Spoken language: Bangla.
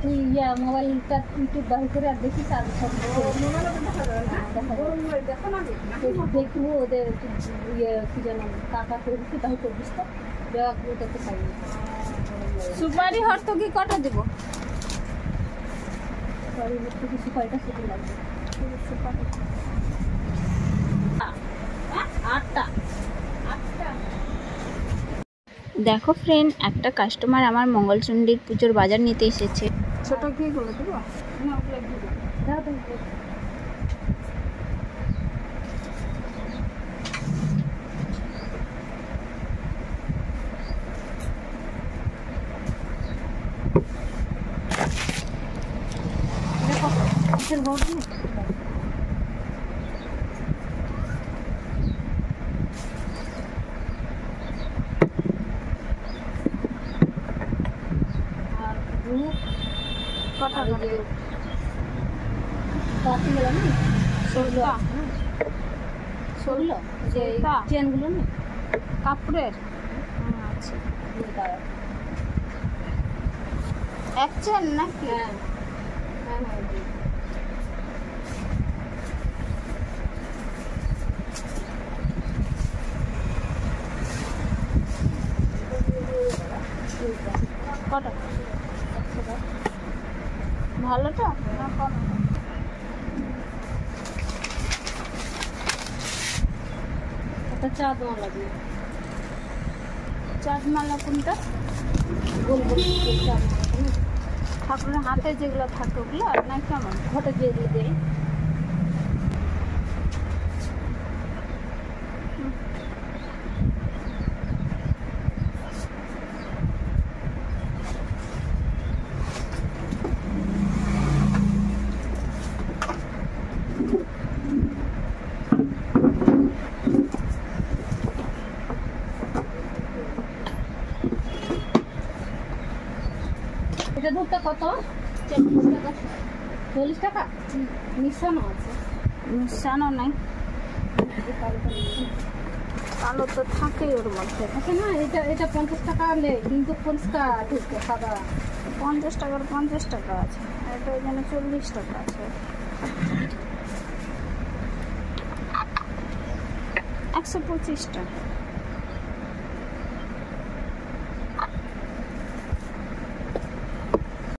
তুই মোবাইলটা ইউটিউব বাহির করে আর দেখিস আর দেখবো ওদের কি যেন টাকা করবি বাহির করবিস তো দেওয়াগুলো করতে পারি। সুপারি হর্তকি কটা দেবো? সুপারিটা সেটা লাগবে। সুপারি 8টা। দেখো ফ্রেন্ড, একটা কাস্টমার আমার মঙ্গলচণ্ডীর পুজোর বাজার নিতে এসেছে। ছোট কি গুলো দেবো না? ওগুলো দেবো। দাও দাও। কিসের বড় না? কটা করে? কত গেল না? 16 16 যে চেনগুলো না কাপড়ের। আচ্ছা, এক চেন নাকি? হ্যাঁ হ্যাঁ হ্যাঁ। কটা? ভালোটা না কম? একটা চাঁদ মালা লাগবে। চাঁদ মালা কোনটা? গোল গোল চাঁদ মালা ঠাকুরের হাতে যেগুলো থাকে ওগুলো না কেমন? ঘটে দিয়ে দিয়ে দেয়। এটা দুধটা কত? 40 টাকা। 40 টাকা? মিশানো আছে। মিশানো নাই? কালো তো থাকেই ওর মধ্যে। আচ্ছা না, এটা 50 টাকা নেই কিন্তু পরিষ্কার ঢুকছে সাদা। 50 টাকার 50 টাকা আছে, এটা এখানে 40 টাকা আছে। 125 টাকা।